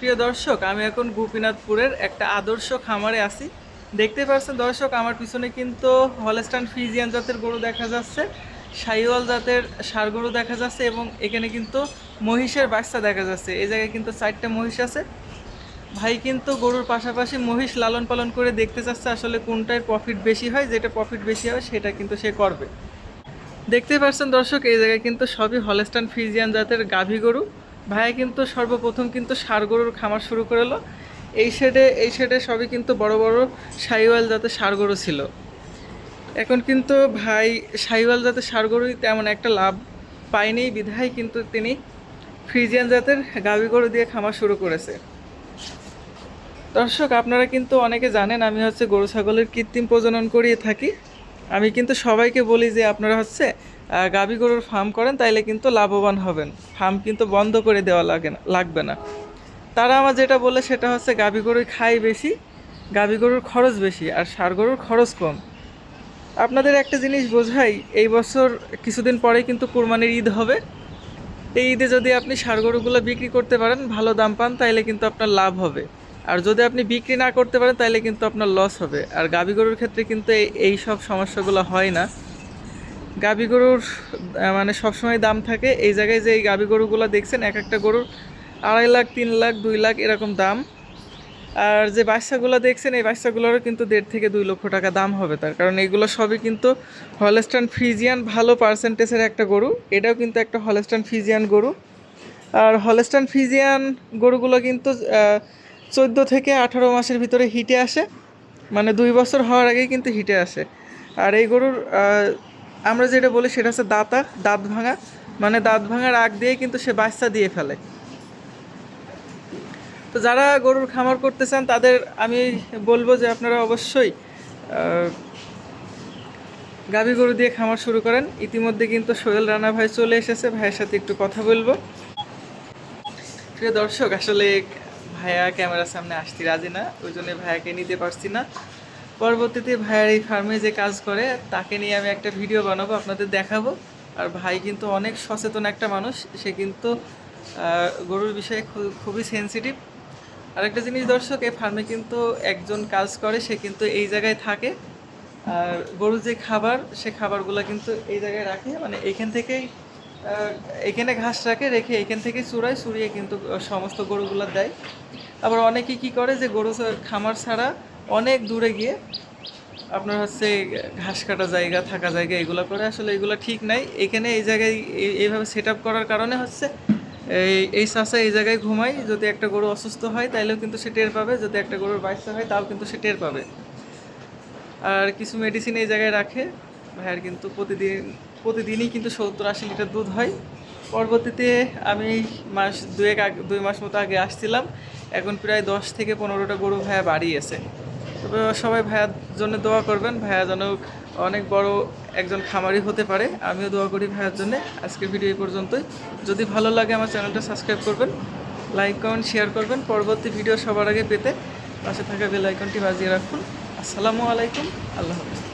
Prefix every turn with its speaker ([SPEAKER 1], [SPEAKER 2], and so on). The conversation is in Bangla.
[SPEAKER 1] প্রিয় দর্শক, আমি এখন গোপীনাথপুরের একটা আদর্শ খামারে আছি। দেখতে পাচ্ছেন দর্শক, আমার পিছনে কিন্তু হলস্টাইন ফ্রিজিয়ান জাতের গরু দেখা যাচ্ছে, শাহিওয়াল জাতের ষাঁড় গরু দেখা যাচ্ছে এবং এখানে কিন্তু মহিষের বাচ্চা দেখা যাচ্ছে। এই জায়গায় কিন্তু 4টা মহিষ আছে। ভাই কিন্তু গরুর পাশাপাশি মহিষ লালন পালন করে দেখতে চাচ্ছে আসলে কোনটায় প্রফিট বেশি হয়, যেটা প্রফিট বেশি হয় সেটা কিন্তু সে করবে। দেখতে পাচ্ছেন দর্শক, এই জায়গায় কিন্তু সবই হলস্টাইন ফ্রিজিয়ান জাতের গাভী গরু। ভাইয়া কিন্তু সর্বপ্রথম কিন্তু ষাঁড় গরুর খামার শুরু করলো। এই শেডে সবই কিন্তু বড় বড় শাহিওয়াল জাতের ষাঁড় গরু ছিল। এখন কিন্তু ভাই শাহিওয়াল জাতের ষাঁড় গরুই তেমন একটা লাভ পায়নি, বিধায় কিন্তু তিনি ফ্রিজিয়ান জাতের গাভী গরু দিয়ে খামার শুরু করেছে। দর্শক, আপনারা কিন্তু অনেকে জানেন আমি হচ্ছে গরু ছাগলের কৃত্রিম প্রজনন করিয়ে থাকি। আমি কিন্তু সবাইকে বলি যে আপনারা হচ্ছে গাভী গরুর ফার্ম করেন, তাইলে কিন্তু লাভবান হবেন। ফার্ম কিন্তু বন্ধ করে দেওয়া লাগবে না। তারা আমার যেটা বলে সেটা হচ্ছে গাভী গরুই খায় বেশি, গাভী গরুর খরচ বেশি আর ষাঁড় গরুর খরচ কম। আপনাদের একটা জিনিস বোঝাই, এই বছর কিছুদিন পরেই কিন্তু কুরবানির ঈদ হবে। এই ঈদে যদি আপনি ষাঁড় গরুগুলো বিক্রি করতে পারেন, ভালো দাম পান, তাইলে কিন্তু আপনার লাভ হবে। আর যদি আপনি বিক্রি না করতে পারেন তাইলে কিন্তু আপনার লস হবে। আর গাভী গরুর ক্ষেত্রে কিন্তু এই সব সমস্যাগুলো হয় না। গাভী গরুর মানে সবসময় দাম থাকে। এই জায়গায় যে এই গাভী গরুগুলো দেখছেন, এক একটা গরুর 2.5 লাখ, 3 লাখ, 2 লাখ এরকম দাম। আর যে বাচ্চাগুলো দেখছেন, এই বাচ্চাগুলোরও কিন্তু 1.5 থেকে 2 লক্ষ টাকা দাম হবে। তার কারণ এগুলো সবই কিন্তু হলস্টাইন ফ্রিজিয়ান ভালো পার্সেন্টেজের একটা গরু। এটাও কিন্তু একটা হলস্টাইন ফ্রিজিয়ান গরু। আর হলস্টাইন ফ্রিজিয়ান গরুগুলো কিন্তু 14 থেকে 18 মাসের ভিতরে হিটে আসে, মানে 2 বছর হওয়ার আগেই কিন্তু হিটে আসে। আর এই গরুর আমরা যেটা বলি সেটা হচ্ছে দাঁত ভাঙা, মানে দাঁত ভাঙার আগ দিয়েই কিন্তু সে বাচ্চা দিয়ে ফেলে। তো যারা গরুর খামার করতে চান তাদের আমি বলবো যে আপনারা অবশ্যই গাভী গরু দিয়ে খামার শুরু করেন। ইতিমধ্যে কিন্তু সোহেল রানা ভাই চলে এসেছে, ভাইয়ের সাথে একটু কথা বলবো। প্রিয় দর্শক, আসলে ভাইয়া ক্যামেরার সামনে আসতে রাজি না, ওই জন্য ভাইয়াকে নিতে পারছি না। পরবর্তীতে ভাইয়ার এই ফার্মে যে কাজ করে তাকে নিয়ে আমি একটা ভিডিও বানাবো, আপনাদের দেখাবো। আর ভাই কিন্তু অনেক সচেতন একটা মানুষ, সে কিন্তু গরুর বিষয়ে খুবই সেনসিটিভ। আর একটা জিনিস দর্শক, এই ফার্মে কিন্তু একজন কাজ করে, সে কিন্তু এই জায়গায় থাকে। আর গরুর যে খাবার, সে খাবারগুলো কিন্তু এই জায়গায় রাখে, মানে এইখান থেকেই এখানে ঘাস রেখে এখান থেকে চুরিয়ে কিন্তু সমস্ত গরুগুলো দেয়। আবার অনেকে কি করে যে গরু খামার ছাড়া অনেক দূরে গিয়ে আপনার হচ্ছে ঘাস কাটা জায়গা, থাকা জায়গা এগুলো করে। আসলে এগুলো ঠিক নাই। এখানে এই জায়গায় এইভাবে সেট আপ করার কারণে হচ্ছে এই চাষা এই জায়গায় ঘুমায়। যদি একটা গরু অসুস্থ হয় তাইলেও কিন্তু সে টের পাবে, যদি একটা গরুর বাচ্চা হয় তাও কিন্তু সে টের পাবে। আর কিছু মেডিসিন এই জায়গায় রাখে। ভাইয়ার কিন্তু প্রতিদিনই কিন্তু 70-80 লিটার দুধ হয়। পরবর্তীতে আমি মাস 2 মাস মতো আগে আসছিলাম, এখন প্রায় 10 থেকে 15টা গরু ভাইয়া বাড়িয়েছে। তবে সবাই ভাইয়ার জন্য দোয়া করবেন, ভাইয়া যেন অনেক বড় একজন খামারি হতে পারে। আমিও দোয়া করি ভাইয়ার জন্য। আজকের ভিডিও এই পর্যন্তই। যদি ভালো লাগে আমার চ্যানেলটা সাবস্ক্রাইব করবেন, লাইক কমেন্ট শেয়ার করবেন। পরবর্তী ভিডিও সবার আগে পেতে পাশে থাকা বেল আইকনটি বাজিয়ে রাখুন। আসসালামু আলাইকুম, আল্লাহ হাফেজ।